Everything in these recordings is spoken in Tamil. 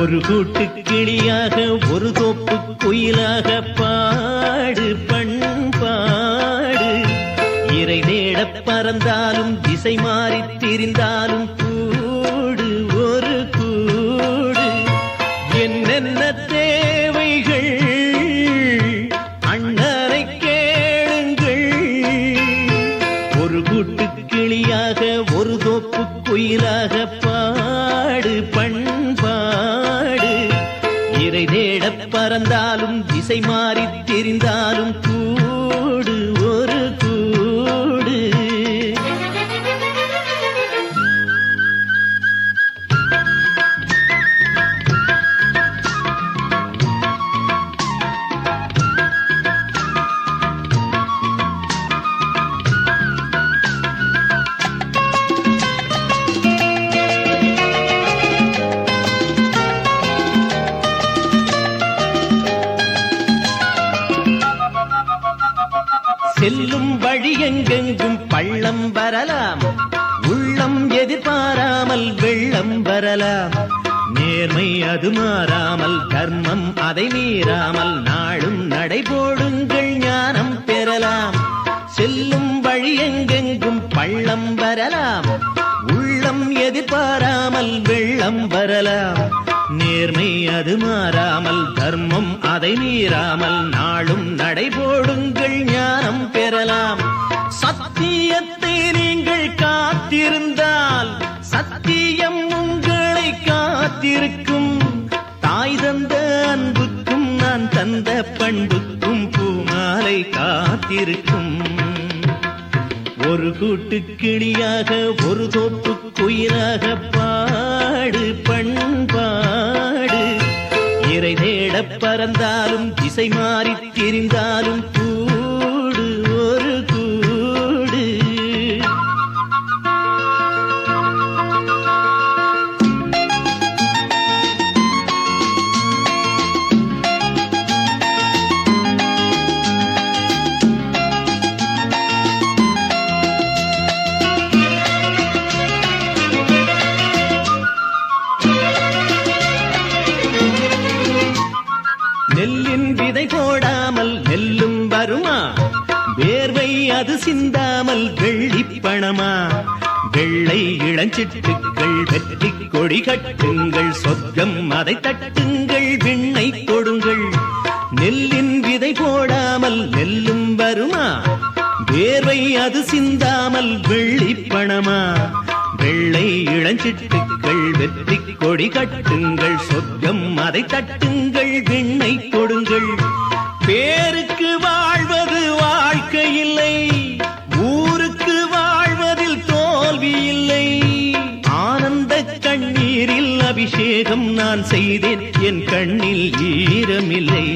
ஒரு கூட்டு கிளியாக ஒரு தோப்பு குயிலாக பாடு பண்பாடு. இறை தேடப் பறந்தாலும் திசை மாறித் திரிந்தாலும் கூடு ஒரு கூடு. என்னென்ன தேவைகள் அண்ணரை கேளுங்கள். ஒரு கூட்டு கிளியாக ஒரு தோப்பு குயிலாக பாடு பண்பாடு. இறை தேடப் பறந்தாலும் திசை மாறித் திரிந்தாலும் கூடு ஒரு கூடு. செல்லும் வழி எங்கெங்கும் பள்ளம் வரலாம். உள்ளம் எதிர்பாராமல் வெள்ளம் வரலாம். நேர்மை அது மாறாமல் தர்மம் அதை மீறாமல் நாளும் நடைபோடுங்கள் ஞானம் பெறலாம். செல்லும் வழி எங்கெங்கும் பள்ளம் வரலாம். உள்ளம் எதிர்பாராமல் வெள்ளம் வரலாம். நேர்மை அது மாறாமல் தர்மம் அதை மீறாமல் நாளும் நடைபோடுங்கள் ஞானம் பெறலாம். சத்தியத்தை நீங்கள் காத்திருந்தால் சத்தியம் உங்களை காத்திருக்கும். தாய் தந்த அன்புக்கும் நான் தந்த பண்புக்கும் பூமாலை காத்திருக்கும். ஒரு கூட்டு கிளியாக ஒரு தோப்பு குயிலாக பாடு பண்பாடு. இறை தேடப் பறந்தாலும் திசை மாறித் திரிந்தாலும் கூடு ஒரு கூடு. நெல்லின் விதை போடாமல் நெல்லும் வருமா? வேர்வை அது சிந்தாமல் வெள்ளிப் பணமா? வெள்ளை இளஞ்சிட்டுக்கள் வெற்றி கொடி கட்டுங்கள். சொர்க்கம் அதை தட்டுங்கள் விண்ணை கொடுங்கள். நெல்லின் விதை போடாமல் நெல்லும் வருமா? வேர்வை அது சிந்தாமல் வெள்ளிப் பணமா? வெள்ளை இளஞ்சிட்டுக்கள் வெற்றி கொடி கட்டுங்கள். சொர்க்கம் அதை தட்டுங்கள் விண்ணை கொடுங்கள். பேருக்கு வாழ்வது வாழ்க்கை இல்லை. ஊருக்கு வாழ்வதில் தோல்வி இல்லை. ஆனந்த கண்ணீரில் அபிஷேகம் நான் செய்தேன். என் கண்ணில் ஈரமில்லை.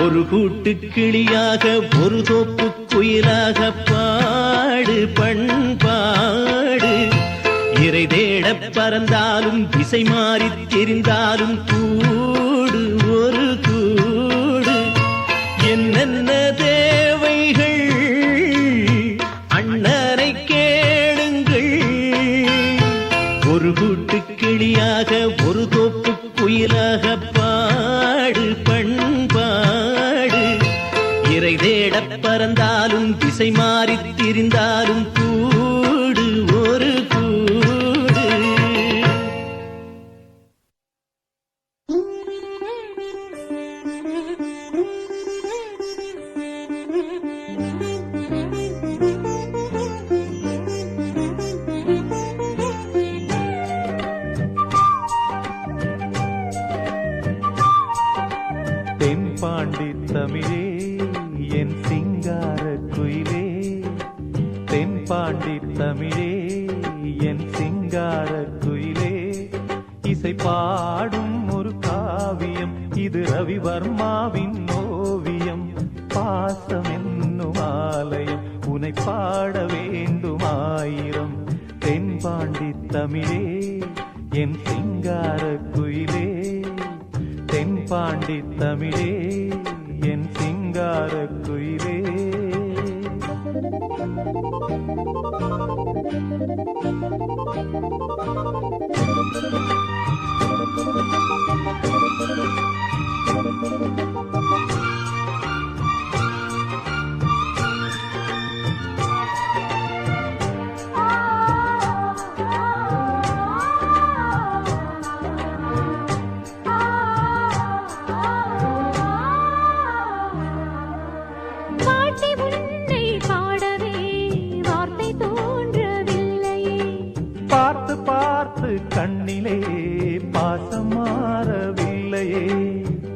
ஒரு கூட்டு கிளியாக ஒரு தோப்பு குயிலாக பாடு பண்பாடு. இறை தேடப் பறந்தாலும் திசை மாறித் திரிந்தாலும் கூடு ஒரு கூடு. என்னென்ன தேவைகள் அண்ணரை கேளுங்கள். ஒரு கூட்டு கிளியாக ஒரு தோப்பு குயிலாக பாடு பண்பாடு. இறை தேடப் பறந்தாலும் திசை மாறித் திரிந்தாலும் கூடு ஒரு கூடு. தென்பாண்டி தமிழே என் சிங்கார குயிலே. தென்பாண்டி தமிழே என் சிங்கார குயிலே. இசை பாடும் ஒரு காவியம் இது ரவிவர்மாவின் ஓவியம். பாசம் என்னும் ஆலயம் உனை பாட வேண்டும் ஆயிரம். தென்பாண்டி தமிழே என் சிங்கார குயிலே. தென்பாண்டி தமிழே என் சிங்கார குயிலே. போன்று கண்ணிலே பாசம் மாறவில்லையே.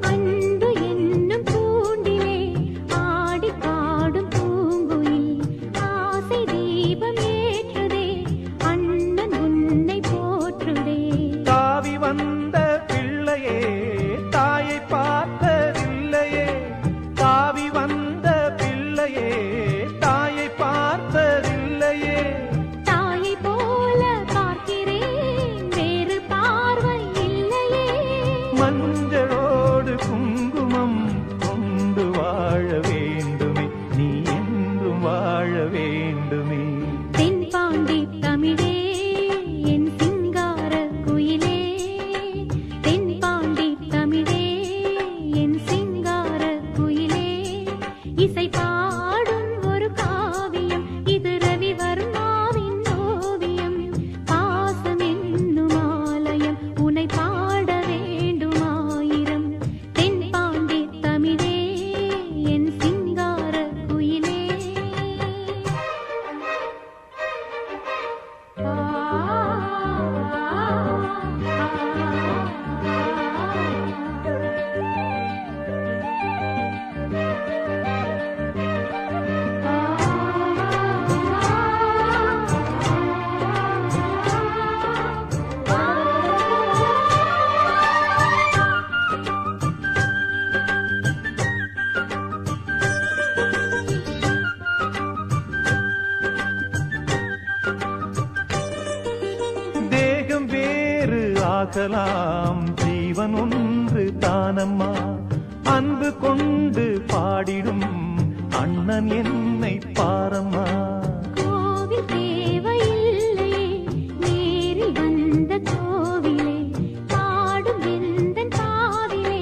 அன்பு என்னும் பூண்டிலே ஆடி பாடும் பூங்குயில் ஆசை தீபம் ஏற்றுதே அண்ணன் உன்னை போற்றுதே. தாவி வந்த பிள்ளையே தாயை பார்த்ததில்லையே. தாவி வந்த பிள்ளையே தாயை பார்த்ததில்லையே. தாயை போல பார்க்கிறேன் வேறு பார்வை இல்லையே. மஞ்சளோடு குங்குமம் கொண்டு வாழ வேண்டுமே, நீ என்றும் வாழ வேண்டுமே. தென்பாண்டி தமிழே என் சிங்கார குயிலே. தென்பாண்டி தமிழே என் சிங்கார குயிலே. இசை பாடும் ஒரு காவியம் இது ரவிவர்மாவின் ஓவியம். பாசம் என்னும் ஆலயம் உனை பாட வேண்டும் ஆயிரம். தென்பாண்டி தமிழே என் சிங்கார குயிலே. தேகம் வேறு ஆகலாம் ஜீவன் ஒன்று தானம்மா. அன்பு கொண்டு பாடிடும் அண்ணன் என்னை பாரம்மா. கோவில் தேவையில்லையே நேரில் வந்த கோவிலே. பாடும் எந்தன் பாவிலே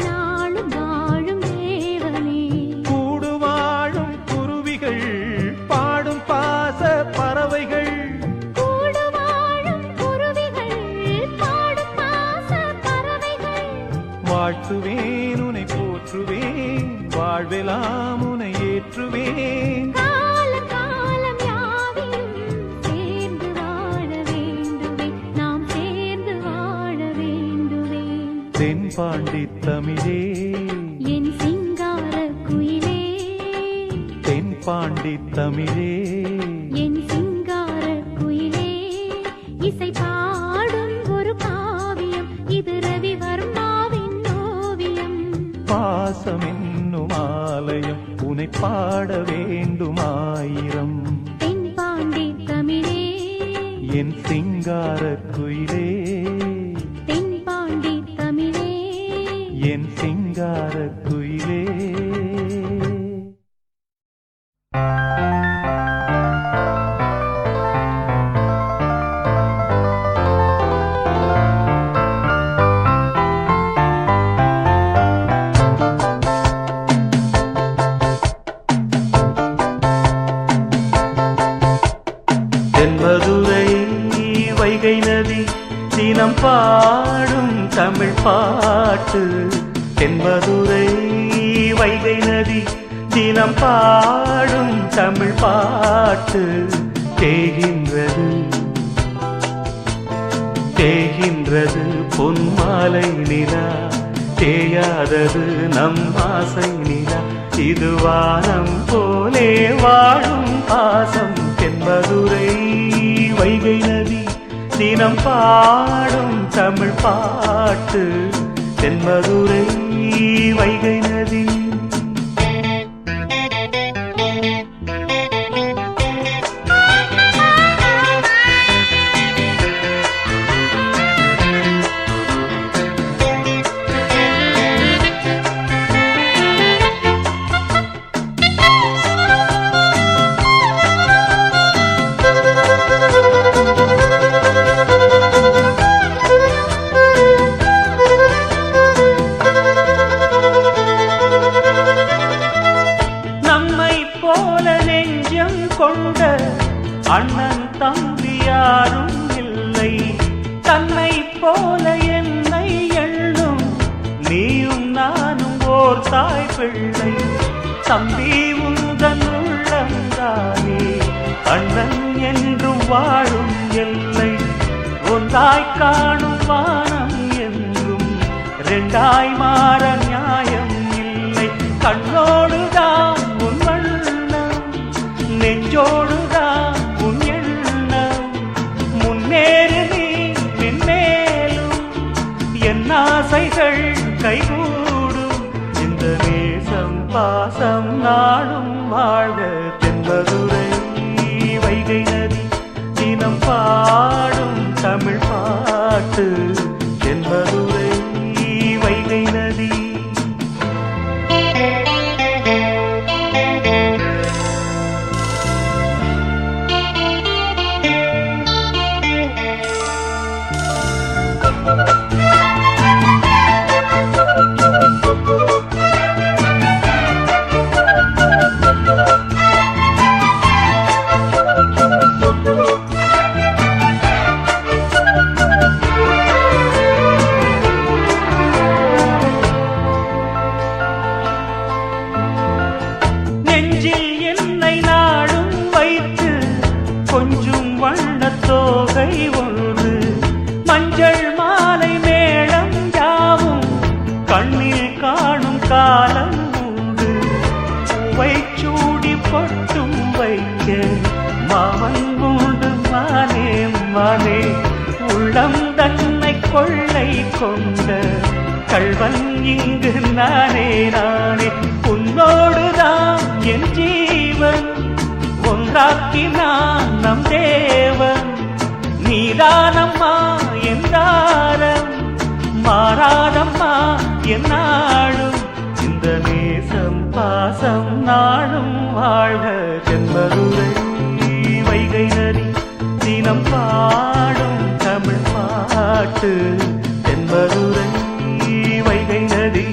நாளும் வாழும் தேவனே. கூடு வாழும் குருவிகள் பாடும் பாச பறவைகள். கூடு வாழும் குருவிகள் பாடும் பாச பறவைகள். வாழ்த்துவேன் உனை போற்றுவேன் வாழ்வெல்லாம் உனை ஏற்றுவேன். காலம் காலம் யாவையும் சேர்ந்து வாழ வேண்டுவே நாம் சேர்ந்து வாழ வேண்டுவே. தென்பாண்டி தமிழே என் சிங்கார குயிலே. தென்பாண்டி தமிழே என் சிங்கார குயிலே. இசை பாடும் ஒரு காவியம் இது ரவிவர்மாவின் ஓவியம். பாசம் என்னும் ஆலயம் உனை பாட வேண்டும் ஆயிரம். தென்பாண்டி தமிழே என் சிங்கார குயிலே. தென்பாண்டி தமிழே என் சிங்கார குயிலே. தென்மதுரை வைகை நதி தினம் பாடும் தமிழ் பாட்டு. தென்மதுரை வைகை நதி தினம் பாடும் தமிழ் பாட்டு. தேகின்றது தேகின்றது பொன்மாலை நிலா. தேயாதது நம் ஆசை நிலா. இது வானம் போலே வாழும் பாசம். தென்மதுரை வைகை நதி தினம் பாடும் தமிழ் பாட்டு. தென்மதுரை வைகை நதி. கொண்ட அண்ணன் தம்பி யாரும் இல்லை. தன்னை போல என்னை எண்ணும் நீயும் நானும் ஓர் தாய் பிள்ளை. தம்பி உந்தன் உள்ளந்தானே அண்ணன் என்றும் வாழும் எல்லை. உந்த ஒன்றாய் காணும் வானம் என்றும் ரெண்டாய் மாற நியாயம் இல்லை. கண்ணோடுதான் உன் வண்ணம், நெஞ்சோடுதான் உன் எண்ணம். முன்னேறு நீ மென்மேலும், என் ஆசைகள் கைகூடும். இந்த நேசம் பாசம் நாடும் வாழ்க. தென்பதுரை வைகை நதி தினம் பாடும் தமிழ் பாட்டு. தென்பதுரை வைகை நதி. நெஞ்சில் என்னை நாடும் வைத்து கொஞ்சம் வண்ணத்தோகை ஒன்று, மஞ்சள் மாலை மேளம் யாவும் கண்ணில் காணும் காலம் உண்டு. பூவை சூடி பொட்டும் வைக்க மாமன் உண்டு மானே மானே. உள்ளம் தன்னை கொள்ளை கொண்ட கள்வன் இங்கு நானே நானே. உன்னோடுதான் என் ஜீவன், ஒன்றாக்கினான் நம் தேவன். நீதானம்மா என் தாரம், மாறாதம்மா என் நாடும். இந்த நேசம் பாசம் நாடும் வாழ்க. தென்பதுரை வைகை நதி தினம் பாடும் தமிழ் பாட்டு. தென்பதுரை வைகை நதி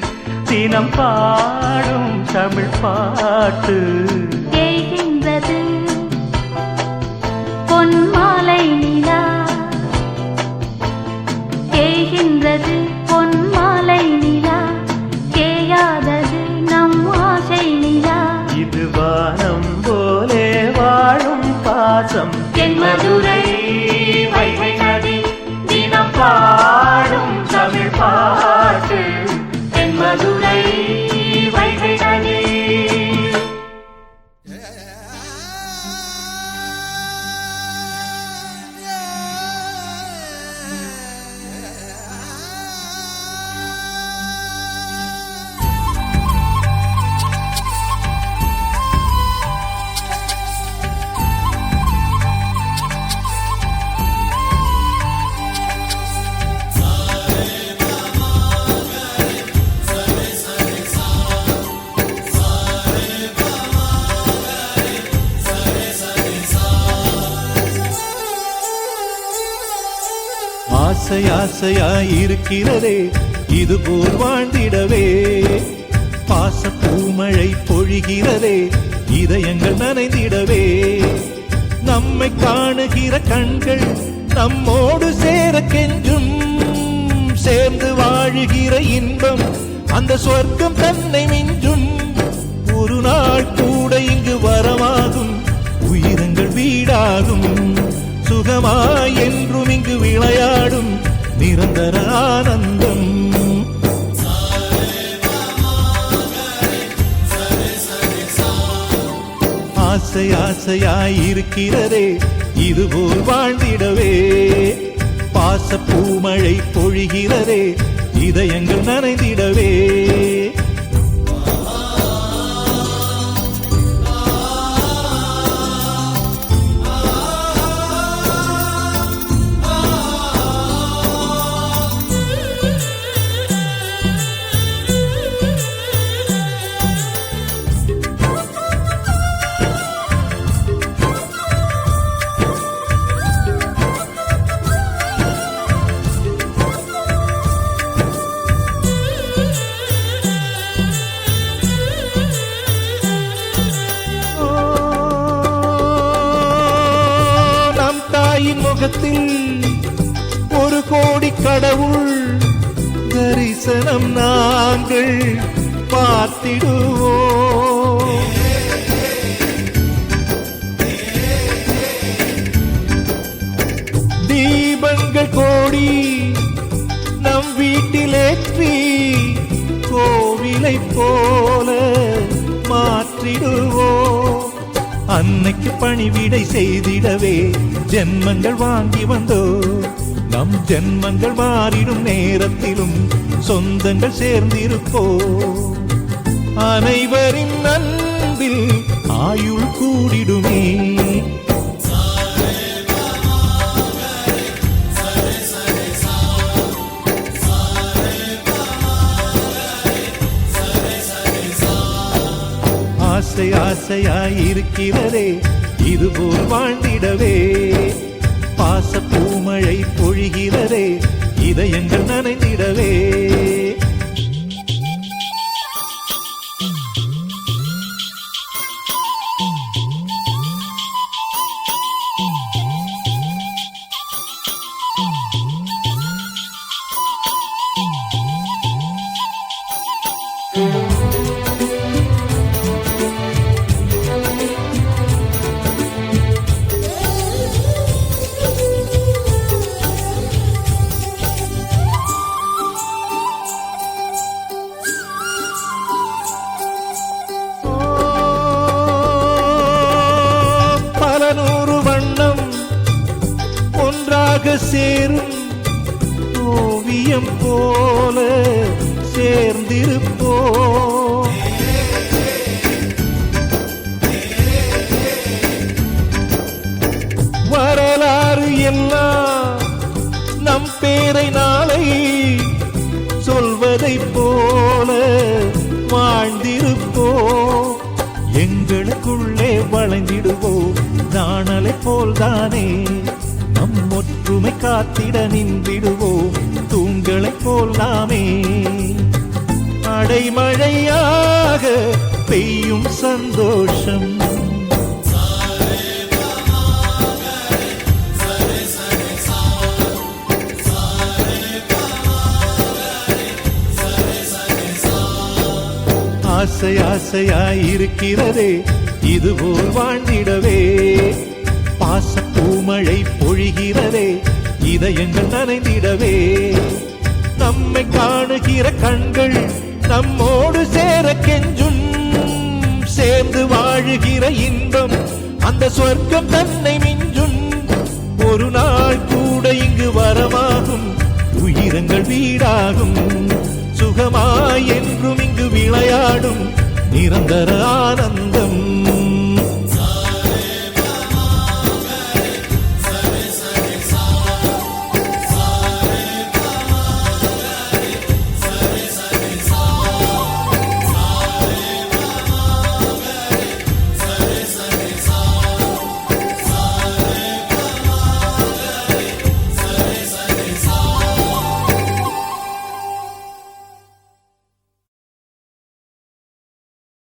தினம் பாடும் தமிழ் பாட்டு. தேய்கின்றது பொன் மாலை நிலா, தேய்கின்றது பொன் மாலை நிலா, தேயாதது நம் ஆசை நிலா. இது வானம் போலே வாழும் பாசம். தென்மதுரை வைகை நதி தினம் பாடும் தமிழ் பாட்டு. தென்மதுரை வைகை நதி. ஆசை ஆசையாயிருக்கிறதே இதுபோல் வாழ்ந்திடவே. பாச பூமழை பொழிகிறதே இதயங்கள் நனைந்திடவே. நம்மை காணுகிற கண்கள் நம்மோடு சேர கெஞ்சும். சேர்ந்து வாழுகிற இன்பம் அந்த சொர்க்கம் தன்னை மிஞ்சும். ஒரு நாள் கூட இங்கு வரமாகும், உயிரங்கள் வீடாகும். சுகமாய் என்றும் இங்கு விளையாடும் நிரந்தர ஆனந்தம். ஆசை ஆசையாயிருக்கிறதே இதுபோல் வாழ்ந்திடவே. பாச பூமழை பொழிகிறதே இதயங்கள் நனைந்திடவே. முகத்தில் ஒரு கோடி கடவுள் தரிசனம் நாங்கள் பார்த்திடுவோம். தீபங்கள் போல மாற்றிடுவோம். அன்னைக்கு பணிவிடை செய்திடவே ஜென்மங்கள் வாங்கி வந்தோ. நம் ஜென்மங்கள் மாறிடும் நேரத்திலும் சொந்தங்கள் சேர்ந்திருப்போ. அனைவரின் அன்பில் ஆயுள் கூடிடுமே. ஆசை ஆசையாயிருக்கிறதே இதுபோல் வாழ்ந்திடவே. பாச பூமழை பொழிகிறதே இதயங்கள் நனைந்திடவே. சேரும் ஓவியம் போல சேர்ந்திருப்போ. வரலாறு எல்லாம் நம் பேரை நாளை சொல்வதை போல வாழ்ந்திருப்போ. எங்களுக்குள்ளே வளைந்திடுவோம் நாணலை போல்தானே. நம் ஒற்றுமை காத்திட நின்றிடுவோம் தூண்களைப் போல் நாமே. அடைமழையாக பெய்யும் சந்தோஷம். ஆசை ஆசையாயிருக்கிறதே இதுபோல் வாழ்ந்திடவே. பாச பூமழை பொழிகிறதே இதயங்கள் நனைந்திடவே. நம்மை காணுகிற கண்கள் நம்மோடு சேர கெஞ்சும். சேர்ந்து வாழுகிற இன்பம் அந்த சொர்க்கம் தன்னை மிஞ்சும். ஒரு நாள் கூட இங்கு வரமாகும் உயிரங்கள் வீடாகும். சுகமாய் என்றும் இங்கு விளையாடும் நிரந்தர ஆனந்தம்.